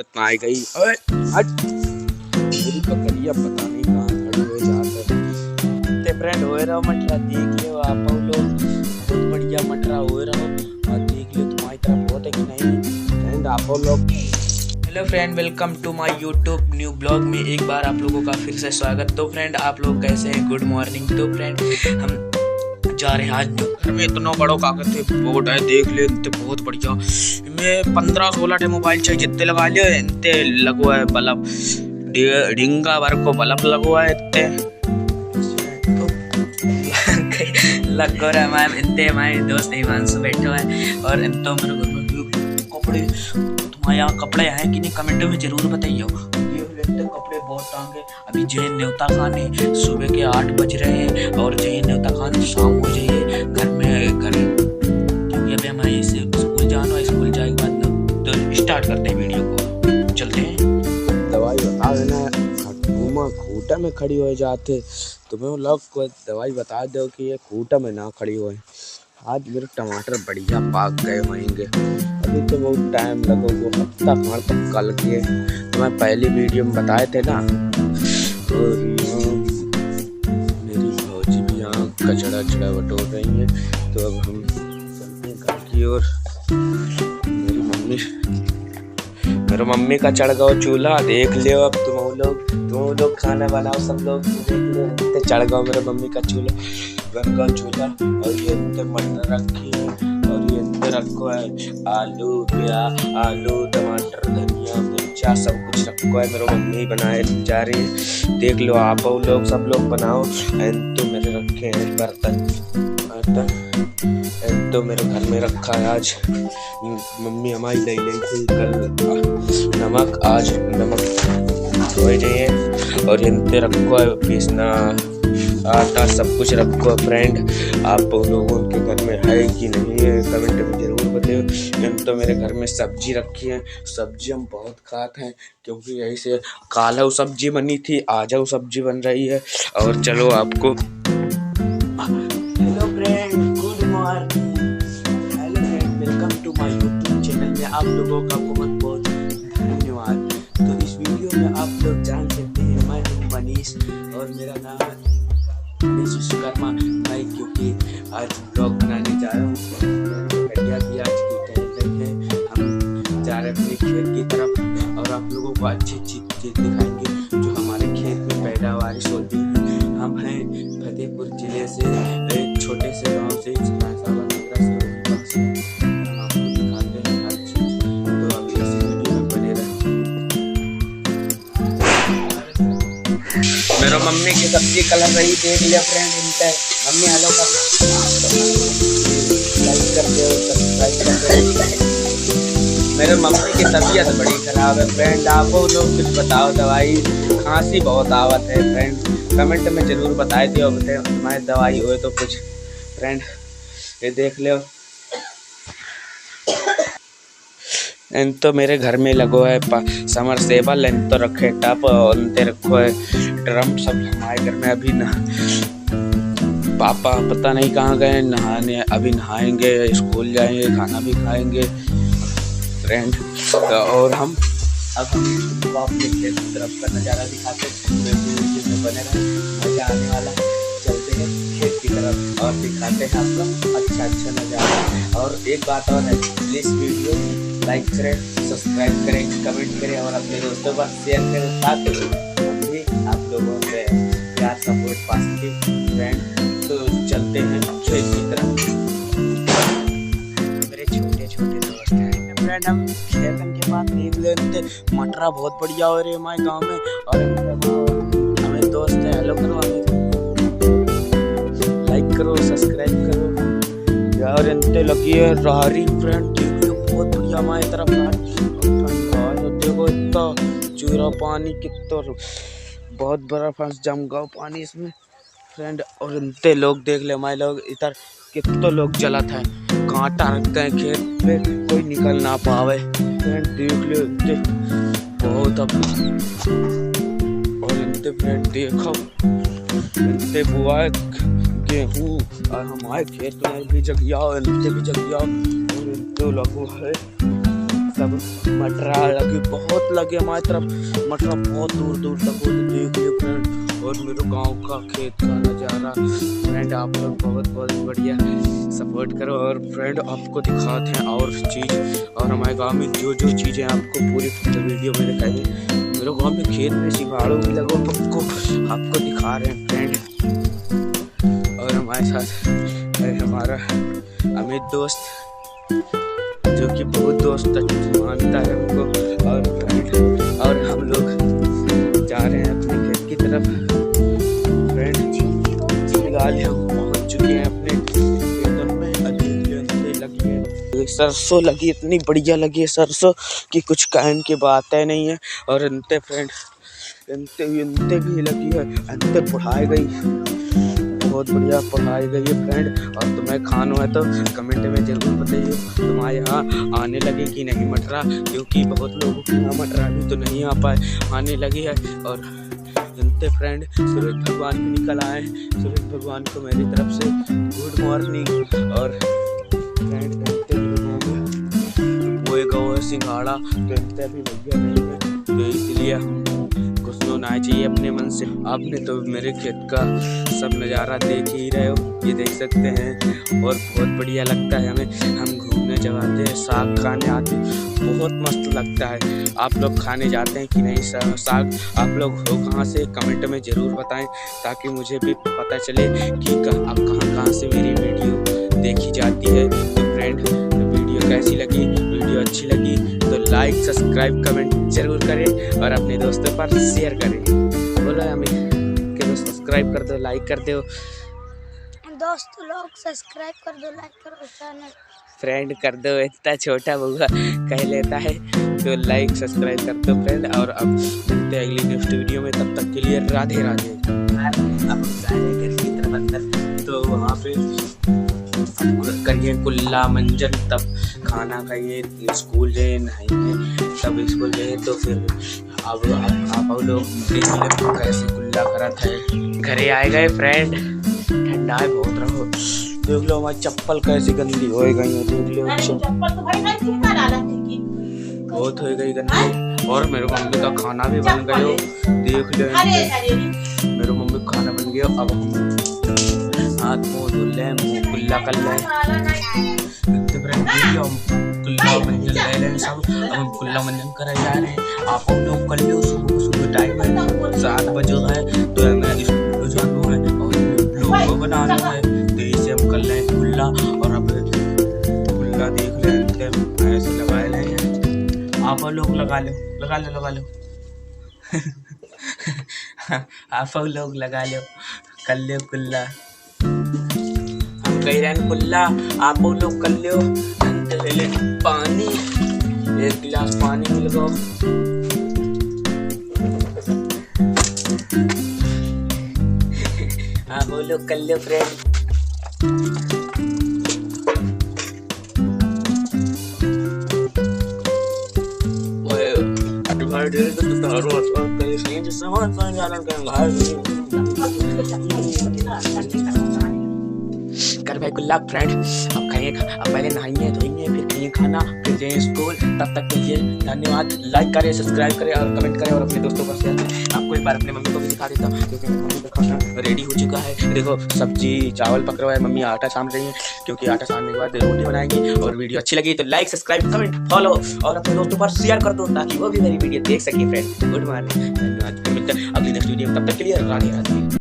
इतना आई गई। ओए हट, मेरी बकरिया पता नहीं कहाँ खड़ी हो जाते। ते फ्रेंड हो रहा मटरा देख लियो आप लोग, बहुत बढ़िया मटरा हो रहा हो और देख लियो तुम्हारी तरफ बहुत है कि नहीं। फ्रेंड आप लोग। Hello friend, welcome to my YouTube new blog में एक बार आप लोगों का फिर से स्वागत। तो फ्रेंड आप लोग कैसे हैं? Good morning. तो फ्रेंड हम जा रहे हैं आज घर में इतना बड़ो कागज थे बोर्ड है, देख ले इनते बहुत बढ़िया। मैं 15-16 टे मोबाइल चाहिए जितने लगा लियो इनते लगो है बल्ब, डिंगा भर को बल्ब लगो है इतने लगो रहा मैम। इतने हमारे दोस्त हिमांशु बैठे हुए हैं और तो मेरे घर में कपड़े, तुम्हारे यहाँ कपड़े हैं कि नहीं कमेंट में जरूर बताइए। कपड़े बहुत टांगे। अभी जैन न्योता खाने सुबह के 8 बज रहे हैं और जैन न्योता खाने शाम हो जाइए घर क्योंकि अभी हमारे स्कूल जाना है। स्कूल जाने के बाद तो स्टार्ट करते हैं वीडियो को, चलते हैं। दवाई बता देना, खूटा में खड़ी हो जाते तुम्हें लोग को दवाई बता दो कि ये खूटा में ना खड़ी हो। आज मेरे टमाटर बढ़िया पाक गए होंगे, अभी तो बहुत टाइम लगेगा, हफ्ता खान तक कल के तुम्हें पहली वीडियो में बताए थे ना। और मेरी फौजी भी यहाँ कचड़ा चढ़ा बटोर रही है, तो अब हम चलते हैं घर की ओर। मेरे मम्मी का चढ़ गया चूल्हा, देख लियो। अब तुम लोग खाना बनाओ, सब लोग देख लियो। चढ़ गया मेरे मम्मी का चूल्हा, बन गया चूल्हा। और ये अंदर मटर रखी है और ये अंदर रखो है आलू टमाटर धनिया मिर्चा सब कुछ रखो है। मेरे मम्मी बनाए जा रही है, देख लो आप लोग सब लोग बनाओ। तो मेरे रखे हैं बर्तन तो मेरे घर में रखा है। आज मम्मी हमारी ले थी कल नमक, आज नमक धोए जाइए। और इनते रखो है पीसना आटा, सब कुछ रखो। फ्रेंड आप लोगों के घर में है कि नहीं है कमेंट में जरूर बताइए। तो मेरे घर में सब्जी रखी है, सब्जी हम बहुत खाते हैं क्योंकि यही से काला सब्जी बनी थी, आज सब्जी बन रही है। और चलो आपको hello friend, good morning. Hello friend, welcome to my YouTube channel में आप लोगों का बहुत बहुत धन्यवाद। तो इस वीडियो में आप लोग जान सकते हैं मैं हूँ मनीष और मेरा नाम है मनीष विश्वकर्मा। मैं क्योंकि आज ब्लॉग बनाने जा रहा हूँ, बढ़िया की आज की टाइम है, हम जा रहे हैं अपने खेत की तरफ और आप लोगों को अच्छी चीज़ दिखाएंगे जो हमारे खेत में पैदावार होती है। हम हैं फतेहपुर जिले से, एक छोटे से गांव से, हम आपको दिखाते हैं हर चीज़, तो आप इस वीडियो में बने रहें। मेरा मम्मी की सब्जी कलर रही, देख लिया फ्रेंड। इनका मम्मी हेलो कर लाइक कर दो, सब्सक्राइब कर दो। मेरे मम्मी की तबीयत बड़ी खराब है फ्रेंड, आप लोग कुछ बताओ। दवाई खांसी बहुत आवत है फ्रेंड, कमेंट में जरूर बताए दियो तुम्हारी दवाई हो तो कुछ। फ्रेंड ये देख लो, इन तो मेरे घर में लगो है समरसेबल, इन तो रखे टप और इनते रखो है ड्रम। सब हमारे घर में अभी ना पापा पता नहीं कहाँ गए नहाने, अभी नहाएंगे, स्कूल जाएंगे, खाना भी खाएंगे फ्रेंड। और हम अपने खेत की तरफ का नज़ारा दिखाते हैं, बने रहे, मजा आने वाला है। चलते हैं खेत की तरफ और दिखाते हैं आपको अच्छा नज़ारा। और एक बात और है, प्लीज़ वीडियो लाइक करें, सब्सक्राइब करें, कमेंट करें और अपने दोस्तों पर शेयर करें ताकि हम भी आप लोगों से प्यार सपोर्ट पा सकें फ्रेंड। तो चलते हैं खेत की तरफ। मेरे छोटे छोटे दोस्त हैं फ्रेंड, हम खेत के बाद देख लेते मटरा बहुत बढ़िया हो रही है हमारे गाँव में। और हमें दोस्त है, हेलो करो, हमें लाइक करो, सब्सक्राइब करो यार। इनते लगी है रारी फ्रेंड, देखो बहुत बढ़िया हमारी तरफ देखो, इतना चूरा पानी, कितना बहुत बड़ा फंस जम गया पानी इसमें फ्रेंड। और इनते लोग देख ले, हमारे लोग इधर कितने लोग चलत हैं, कांटा रखते हैं खेत पे, कोई निकल ना पावे फ्रेंड। देख लो इनते बहुत अब। और इनते फ्रेंड देखो, इनते बुआ गेहूँ और हमारे खेत में भी जगिया, इनते भी जगिया। और इनते लगो है सब मटरा लगे, बहुत लगे हमारी तरफ मटरा, बहुत दूर दूर तक हो। देख लियो फ्रेंड, और मेरे गांव का खेत का नज़ारा फ्रेंड, आप लोग बहुत बहुत बढ़िया सपोर्ट करो। और फ्रेंड आपको दिखाते हैं और चीज़, और हमारे गांव में जो जो चीज़ें आपको पूरी वीडियो में दिखाएंगे। मेरे गांव में खेत में सिंघाड़ों भी लगो, आपको दिखा रहे हैं फ्रेंड। और हमारे साथ है हमारा अमित दोस्त, जो कि बहुत दोस्त मानता है हमको। और फ्रेंड, और हम लोग जा रहे हैं अपने खेत की तरफ फ्रेंड। फिलहाल हम पहुंच चुके हैं अपने खेतों में। अभी लगी है सरसों, लगी इतनी बढ़िया लगी है सरसों कि कुछ कहने की बात है नहीं है। और इनते फ्रेंड इनते भी लगी है, इनते पढ़ाई गई, बहुत बढ़िया पढ़ाई गई है फ्रेंड। और तुम्हें खाना है तो कमेंट में जरूर बताइए तुम्हारे यहाँ आने लगे कि नहीं मटरा, क्योंकि बहुत लोगों के यहाँ मटरा भी तो नहीं आ पाए, आने लगी है। और जनते फ्रेंड सूरज भगवान भी निकल आए, सूरज भगवान को मेरी तरफ से गुड मॉर्निंग। और फ्रेंड वो एक और सिंघाड़ा जनते भी भैया नहीं है, तो इसलिए हम कुछ तो ना चाहिए अपने मन से। आपने तो मेरे खेत का सब नज़ारा देख ही रहे हो, ये देख सकते हैं। और बहुत बढ़िया लगता है हमें, हम घूमने जब आते हैं, साग खाने आते हैं, बहुत मस्त लगता है। आप लोग खाने जाते हैं कि नहीं साग? आप लोग हो कहाँ से? कमेंट में ज़रूर बताएं, ताकि मुझे भी पता चले कि आप कहाँ से मेरी वीडियो देखी जाती है। तो फ्रेंड वीडियो कैसी लगी? वीडियो अच्छी लगी तो लाइक सब्सक्राइब कमेंट जरूर करें और अपने दोस्तों पर शेयर करें। बोलो हमें कि दोस्त सब्सक्राइब कर दो, लाइक कर दो, दोस्त लोग सब्सक्राइब कर दो, लाइक करो चैनल, फ्रेंड कर दो। इतना छोटा बउआ कह लेता है, तो लाइक सब्सक्राइब कर दो फ्रेंड। और अब मिलते हैं अगली नेक्स्ट वीडियो में, तब तक के लिए राधे राधे। अब घर की तरफ अंदर, तो वहाँ पे करिए कुल्ला मंजन, तब खाना खाइए, स्कूल जाए, नहाइए, तब स्कूल जाए। तो फिर अब आप लोग देख लो कैसे कुल्ला करा था। घरे आए गए फ्रेंड, ठंडा है बहुत, रहो देख लो हमारी चप्पल कैसी गंदी हो गई है, देख लो बहुत हो गई गंदी। और मेरे मम्मी का खाना भी बन गया, देख लो मेरे मम्मी का खाना बन गया। अब हम हाथ मुँह धुल ले, मुँह कुल्ला कर ले, कुल्ला मंजन ले लें सब। अब हम कुल्ला मंजन करे जा रहे हैं। आप लोग कर लो, सुबह टाइम है 7 बजे है, तो हमें स्कूल जाना है और लोगों बनाना है, तो इसे हम कर लें कुल्ला। और अब कुल्ला देख लें ऐसे लगा लें, आप लोग लगा लो लगा लो लगा लो आप लोग लगा लो, कर लो कुल्ला। हम कह रहे हैं कुल्ला, आप लोग कर लो। ले पानी, 1 गिलास पानी मिल गो। आप लोग कर लो फ्रेंड। कर भाई कुल्ला फ्रेंड। अब खाइए, अब पहले नहाइए धोइए, फिर खाइए खाना, फिर जाइए स्कूल। तब तक के लिए धन्यवाद। लाइक करें, सब्सक्राइब करें और कमेंट करें और अपने दोस्तों पर शेयर करें। आपको एक बार अपने मम्मी को भी दिखा देता हूँ, क्योंकि मेरी मम्मी का खाना रेडी हो चुका है। देखो सब्जी चावल पक रहा है, मम्मी आटा सान रही है, क्योंकि आटा सानने के बाद रोटी बनाएंगी। और वीडियो अच्छी लगी तो लाइक सब्सक्राइब कमेंट फॉलो और अपने दोस्तों पर शेयर कर दो, ताकि वो भी मेरी वीडियो देख सके फ्रेंड। गुड मॉर्निंग, धन्यवाद। फिर मिलते हैं अगली नेक्स्ट वीडियो में, तब तक के लिए राधे राधे।